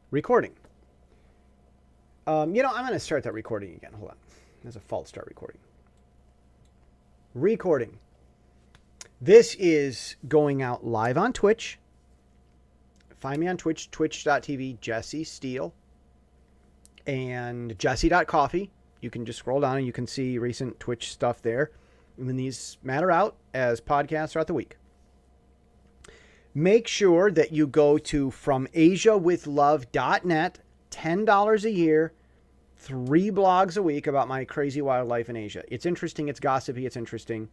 Recording. I'm going to start that recording again. Hold on. There's a false start recording. Recording. This is going out live on Twitch. Find me on Twitch, twitch.tv, Jesse Steele, and jesse.coffee. You can just scroll down and you can see recent Twitch stuff there. And then these matter out as podcasts throughout the week. Make sure that you go to fromasiawithlove.net, $10 a year, 3 blogs a week about my crazy wildlife in Asia. It's interesting. It's gossipy. It's interesting.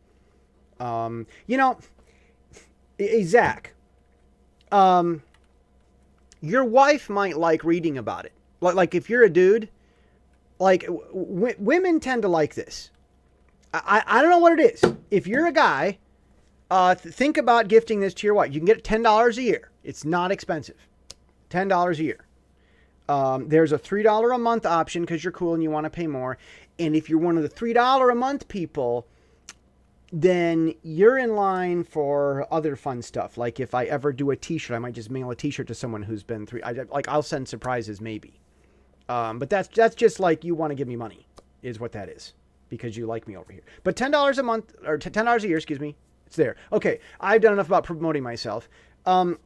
Zach, your wife might like reading about it. Like if you're a dude, like women tend to like this. I don't know what it is. If you're a guy, think about gifting this to your wife. You can get it $10 a year. It's not expensive. $10 a year. There's a $3 a month option because you're cool and you want to pay more. And if you're one of the $3 a month people, then you're in line for other fun stuff. Like if I ever do a t-shirt, I might just mail a t-shirt to someone who's been I'll send surprises maybe. But that's just like you want to give me money is what that is because you like me over here. But $10 a month or $10 a year, excuse me. It's there. Okay. I've done enough about promoting myself. But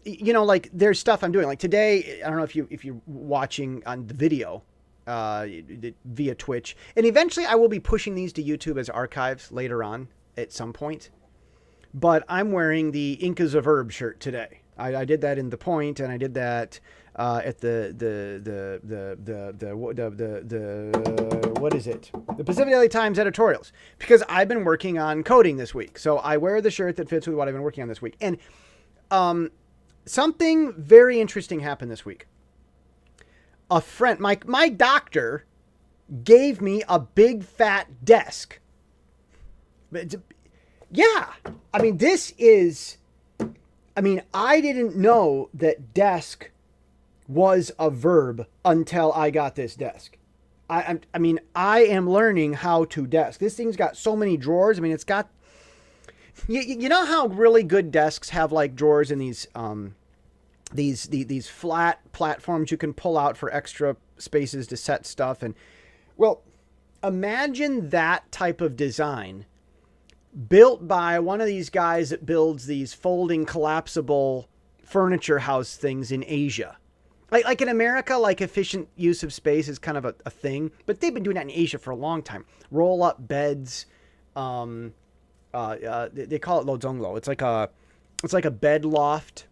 like there's stuff I'm doing like today. I don't know if you're watching on the video, via Twitch, and eventually I will be pushing these to YouTube as archives later on at some point. But I'm wearing the Incas of Herb shirt today. I did that in The Point, and I did that at the what is it? The Pacific Daily Times editorials, because I've been working on coding this week. So I wear the shirt that fits with what I've been working on this week. And something very interesting happened this week. A friend, my doctor gave me a big fat desk. Yeah. I didn't know that desk was a verb until I got this desk. I am learning how to desk. This thing's got so many drawers. It's got, you know how really good desks have like drawers in these flat platforms you can pull out for extra spaces to set stuff. And well, imagine that type of design built by one of these guys that builds these folding collapsible furniture house things in Asia. Like in America, like efficient use of space is kind of a thing, but they've been doing that in Asia for a long time. Roll up beds. They call it lozonglo. It's like a bed loft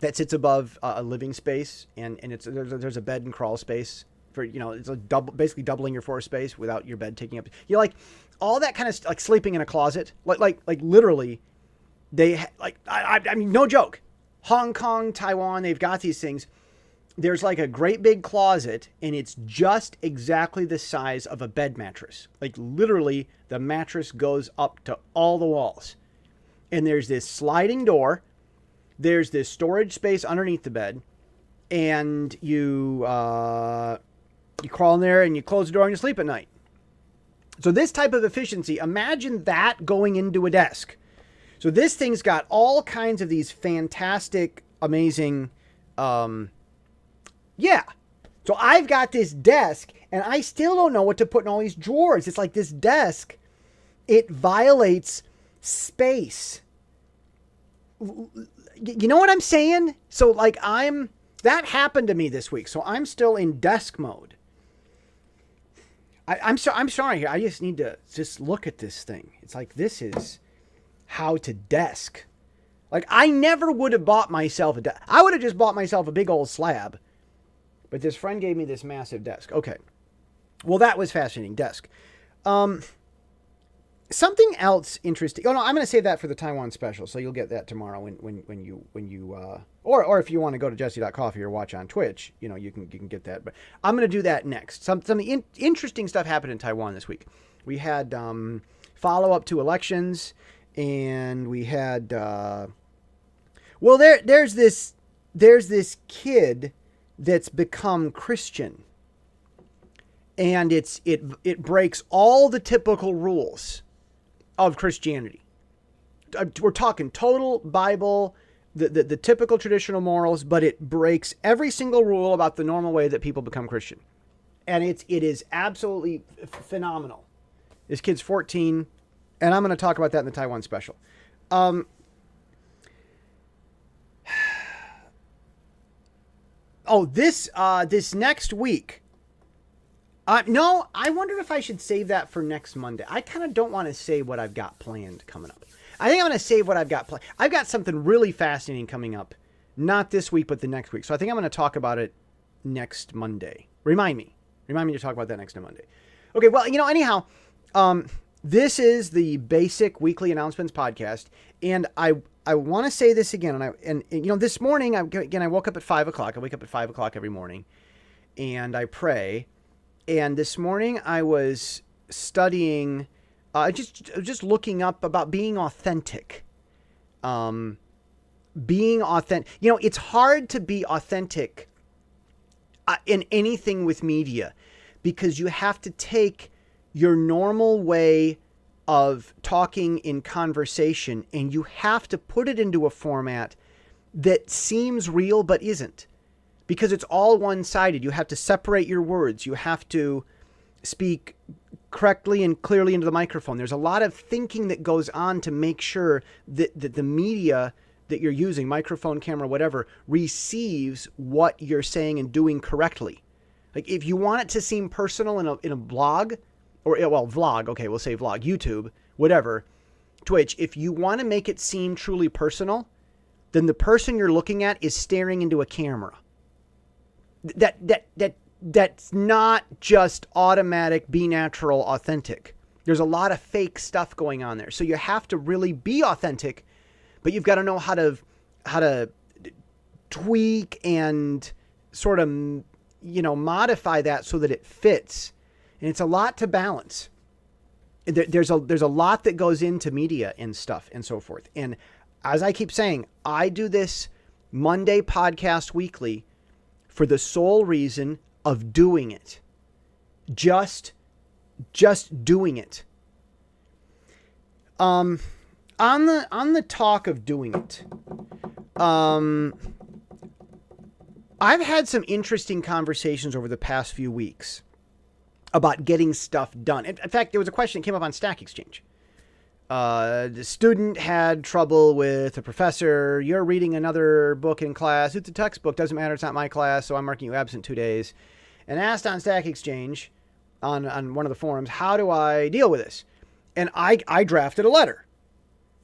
that sits above a living space, and there's a bed and crawl space for, it's basically doubling your floor space without your bed taking up. Like all that kind of like sleeping in a closet, like literally, no joke. Hong Kong, Taiwan, they've got these things. There's like a great big closet, and it's just exactly the size of a bed mattress. Like literally, the mattress goes up to all the walls, and there's this sliding door. There's this storage space underneath the bed, and you crawl in there and you close the door and you sleep at night. So this type of efficiency, imagine that going into a desk. So this thing's got all kinds of these fantastic, amazing, So I've got this desk, and I still don't know what to put in all these drawers. It's like this desk, it violates space. You know what I'm saying? So like that happened to me this week. So I'm still in desk mode. I'm sorry here. I just need to just look at this thing. It's like, this is how to desk. Like I never would have bought myself a desk. I would have just bought myself a big old slab, but this friend gave me this massive desk. Okay. Well, that was fascinating. Desk. Something else interesting. Oh no, I'm going to save that for the Taiwan special. So you'll get that tomorrow when you or if you want to go to jesse.coffee or watch on Twitch, you can get that. But I'm going to do that next. Some interesting stuff happened in Taiwan this week. We had follow up to elections, and we had there's this kid that's become Christian, and it breaks all the typical rules of Christianity. We're talking total Bible, the typical traditional morals, but it breaks every single rule about the normal way that people become Christian. And it is absolutely phenomenal. This kid's 14, and I'm going to talk about that in the Taiwan special. This next week. No, I wondered if I should save that for next Monday. I kind of don't want to say what I've got planned coming up. I think I'm going to save what I've got planned. I've got something really fascinating coming up. Not this week, but the next week. So I think I'm going to talk about it next Monday. Remind me to talk about that next Monday. Okay, well, anyhow, this is the Basic Weekly Announcements podcast. And I want to say this again. And this morning, I woke up at 5 o'clock. I wake up at 5 o'clock every morning. And I pray. And this morning I was studying, just looking up about being authentic. Being authentic. It's hard to be authentic in anything with media because you have to take your normal way of talking in conversation and you have to put it into a format that seems real but isn't. Because it's all one-sided. You have to separate your words. You have to speak correctly and clearly into the microphone. There's a lot of thinking that goes on to make sure that the media that you're using, microphone, camera, whatever, receives what you're saying and doing correctly. Like if you want it to seem personal in a blog, vlog, okay, we'll say vlog, YouTube, whatever, Twitch, if you want to make it seem truly personal, then the person you're looking at is staring into a camera. That's not just automatic, be natural, authentic. There's a lot of fake stuff going on there. So you have to really be authentic, but you've got to know how to tweak and sort of, modify that so that it fits. And it's a lot to balance. There's a lot that goes into media and stuff and so forth. And as I keep saying, I do this Monday podcast weekly for the sole reason of doing it. Just doing it. On the talk of doing it, I've had some interesting conversations over the past few weeks about getting stuff done. In fact, there was a question that came up on Stack Exchange. The student had trouble with a professor. You're reading another book in class. It's a textbook. Doesn't matter. It's not my class. So I'm marking you absent 2 days. And asked on Stack Exchange on one of the forums, how do I deal with this? And I drafted a letter.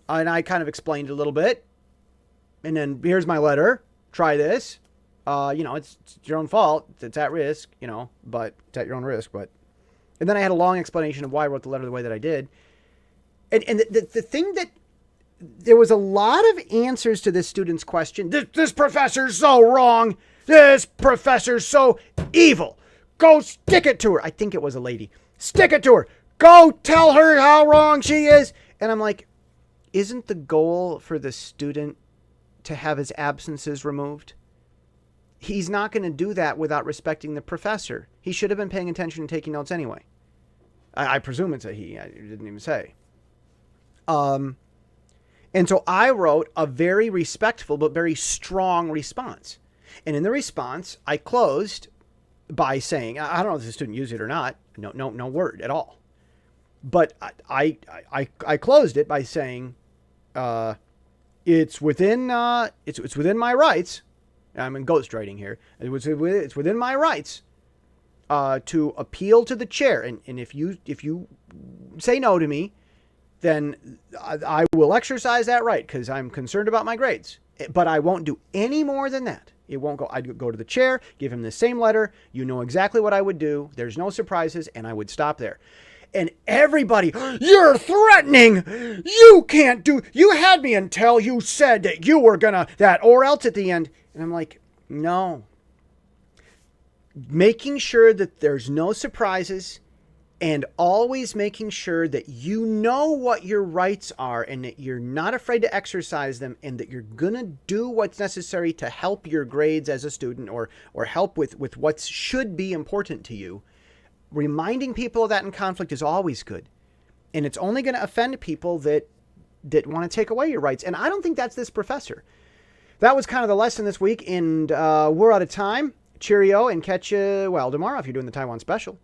And I kind of explained it a little bit. And then here's my letter. Try this. It's your own fault. It's at risk, but it's at your own risk. And then I had a long explanation of why I wrote the letter the way that I did. And the thing that there was a lot of answers to this student's question. This professor's so wrong. This professor's so evil. Go stick it to her. I think it was a lady. Stick it to her. Go tell her how wrong she is. And I'm like, isn't the goal for the student to have his absences removed? He's not going to do that without respecting the professor. He should have been paying attention and taking notes anyway. I presume it's a he. I didn't even say. And so I wrote a very respectful but very strong response. And in the response, I closed by saying, I don't know if the student used it or not. No word at all. But I closed it by saying, it's within my rights. I'm in ghostwriting here. It's within my rights to appeal to the chair. And if you say no to me, then I will exercise that right because I'm concerned about my grades. But I won't do any more than that. It won't go. I'd go to the chair, give him the same letter. You know exactly what I would do. There's no surprises, and I would stop there. And everybody, you're threatening. You can't do. You had me until you said that you were gonna that or else at the end. And I'm like, no. Making sure that there's no surprises. And always making sure that you know what your rights are and that you're not afraid to exercise them and that you're going to do what's necessary to help your grades as a student or help with what should be important to you. Reminding people of that in conflict is always good. And it's only going to offend people that want to take away your rights. And I don't think that's this professor. that was kind of the lesson this week, and we're out of time. Cheerio, and catch you, well, tomorrow if you're doing the Taiwan special.